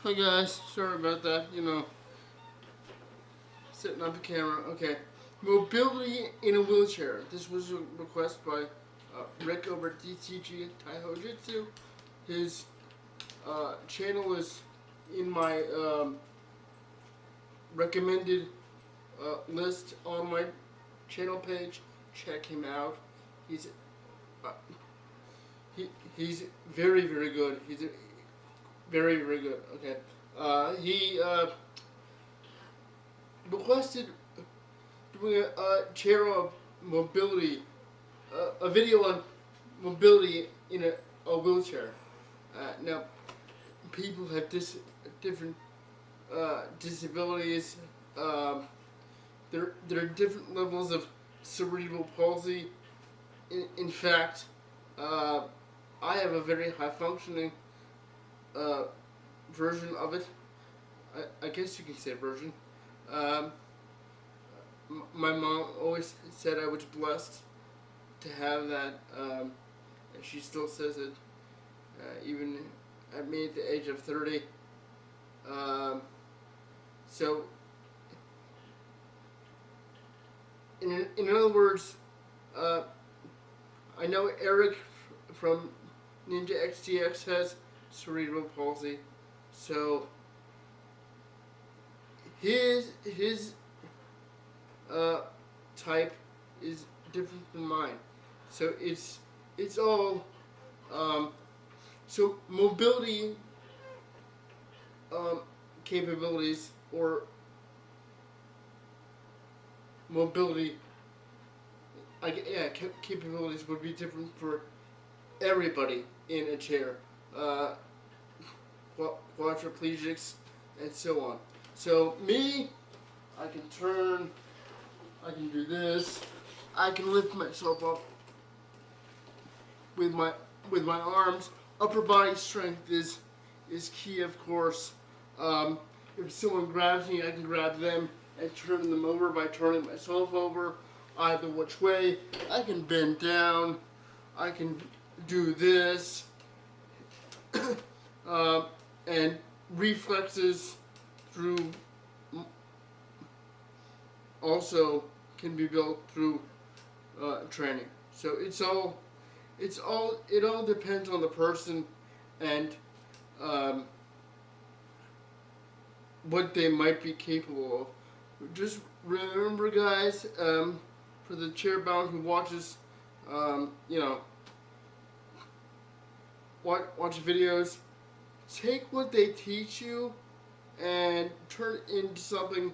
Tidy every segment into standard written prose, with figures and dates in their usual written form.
Hi guys, sorry about that, setting up the camera. Okay. Mobility in a wheelchair. This was a request by Rick over at DTG Taiho Jitsu. His channel is in my recommended list on my channel page. Check him out. He's uh, he's very good. He's very good. Okay. He requested doing a chair of mobility, a video on mobility in a wheelchair. Now, people have different disabilities. There are different levels of cerebral palsy. In fact, I have a very high functioning version of it. I guess you can say version. Um, my mom always said I was blessed to have that, and she still says it, even at me at the age of 30. So, in other words, I know Eric from Ninja XTX has cerebral palsy, so his type is different than mine. So it's all so mobility capabilities or mobility capabilities would be different for everybody in a chair, quadriplegics and so on. So me, I can turn, I can do this, I can lift myself up with my arms. Upper body strength is key, of course. If someone grabs me, I can grab them and turn them over by turning myself over either which way. I can bend down. I can do this. And reflexes through also can be built through training. So it all depends on the person and what they might be capable of. Just remember, guys, for the chairbound who watches, watch videos, take what they teach you and turn it into something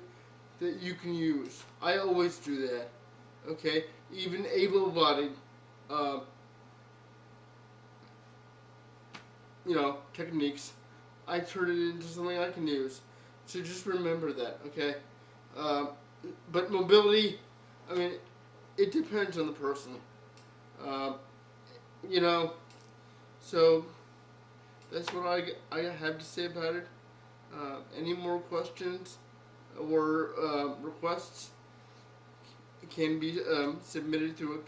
that you can use. I always do that. Okay, even able-bodied, techniques, I turn it into something I can use. So just remember that, okay? But mobility, I mean, it depends on the person. You know, so that's what I have to say about it. Any more questions or requests can be submitted through.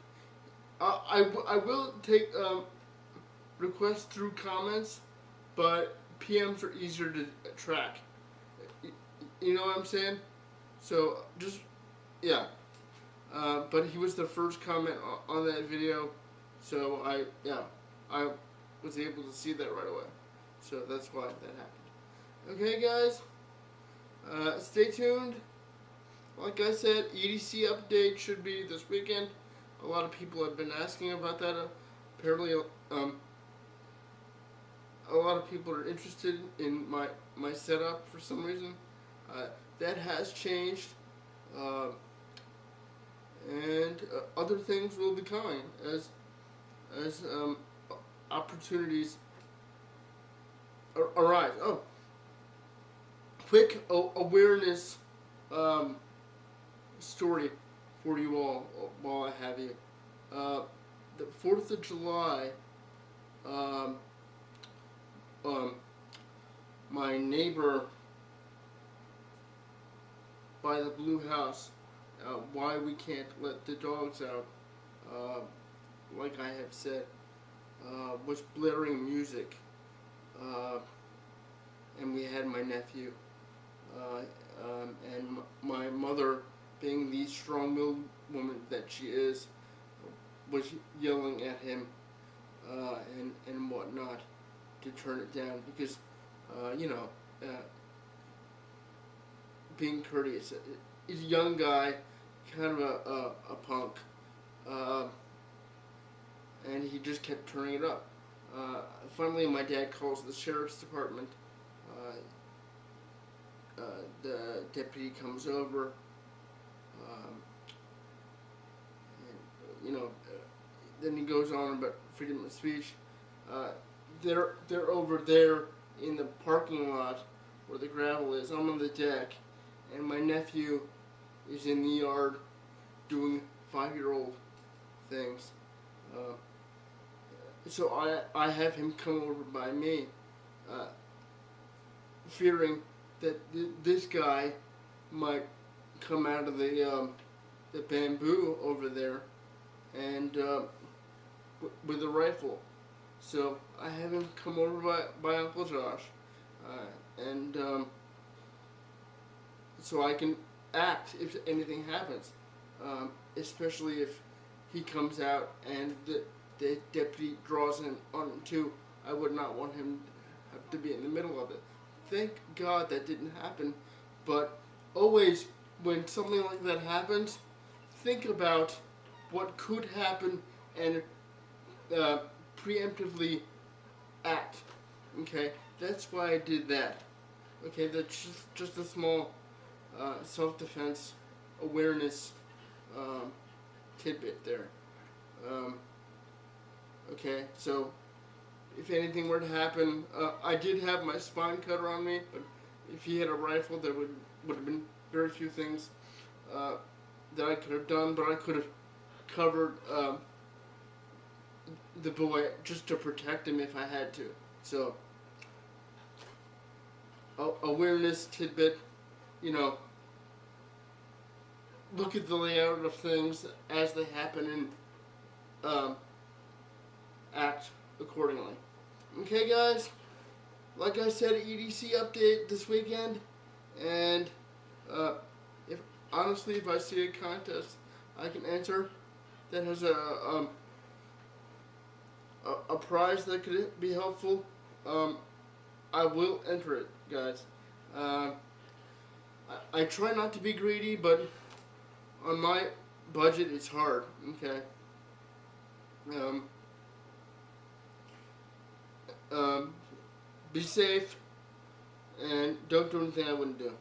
I will take requests through comments, but PMs are easier to track. You know what I'm saying? So just yeah. But he was the first comment on that video, so I was able to see that right away. So that's why that happened. Okay, guys. Stay tuned. Like I said, EDC update should be this weekend. A lot of people have been asking about that. Apparently, a lot of people are interested in my setup for some reason. That has changed, and other things will be coming as opportunities arise. Oh, quick awareness story for you all while I have you. The 4th of July, my neighbor by the blue house, why we can't let the dogs out, like I have said, was blaring music. and we had my nephew, and my mother, being the strong-willed woman that she is, was yelling at him and whatnot to turn it down because, being courteous. He's a young guy, kind of a punk, uh, and he just kept turning it up. Finally, my dad calls the sheriff's department. The deputy comes over, and then he goes on about freedom of speech. They're over there in the parking lot where the gravel is. I'm on the deck, and my nephew is in the yard doing 5-year-old things. So I have him come over by me, fearing that this guy might come out of the bamboo over there and with a rifle. So I have him come over by Uncle Josh, and so I can act if anything happens, especially if he comes out and the deputy draws him on too. I would not want him to be in the middle of it. Thank God that didn't happen, but always when something like that happens, think about what could happen and preemptively act. Okay, that's why I did that. Okay, that's just a small self-defense awareness tidbit there. Okay, so if anything were to happen, I did have my spine cutter on me, but if he had a rifle, there would have been very few things that I could have done, but I could have covered the boy just to protect him if I had to. So, awareness tidbit, look at the layout of things as they happen and act accordingly. Okay, guys, like I said, EDC update this weekend, and if I see a contest I can enter that has a prize that could be helpful, I will enter it, guys. I try not to be greedy, but on my budget, it's hard. Okay. Be safe and don't do anything I wouldn't do.